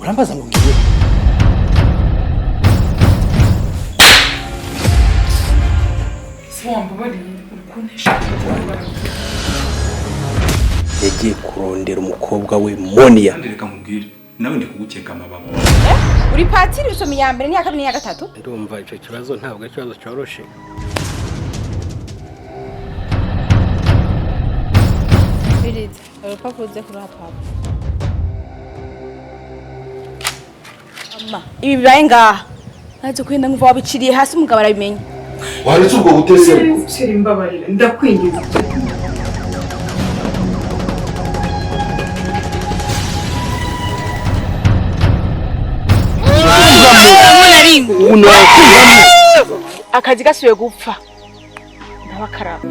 urambaza ngo ngiye yagiye kurondera umukobwa we Monia. Reka nkubwire nawe ndi kugukeka amababa. Uri patiri usoma iya mbere n'iyaka n'iya gatatu? Ndumva ico kibazo ntabwo ari kibazo cyoroshe. Birita, urupapuro uze kuruha papa. Mama, ibi bibaye ngaha. Naje kwenda nkumva wabiciriye hasi umugabo arabimenya. Waretse ubwo gutese. Seri mbabarira ndakwingiza. Akazi gasubiye gupfa. Ndabakaraba.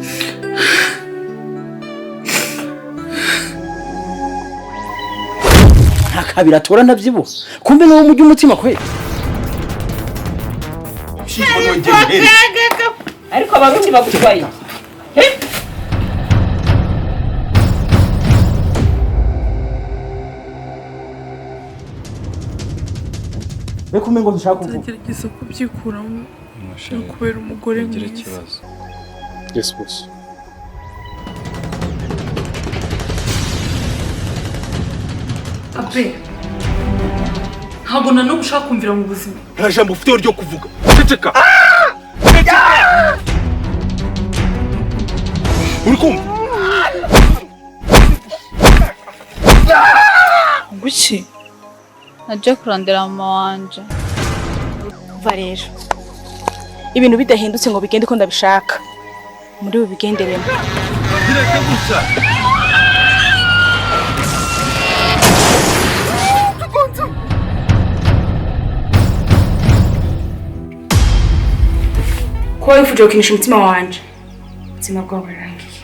Akabira tora navyibo. Kumbe no mujye umutima kwe. Ariko abarundi bagutwaye. Bekume ngo nshaka kuvuga. Ndagerageza kubyikuramo. No kubera umugore mwiza. Yes boss. Abe. Ntabwo na n'ubu ushaka kumvira mu buzima. Nta jambo ufite ryo kuvuga. Ceceka. Uri kumva? Guki? Naje kurondera mama wanje. Va rero. Ibintu bidahindutse ngo bigende ko ndabishaka. Muri ubu bigenderemo. Bireke gusa. Ko wifuje gukinisha umutima wanje. Umutima bwawe urangiye.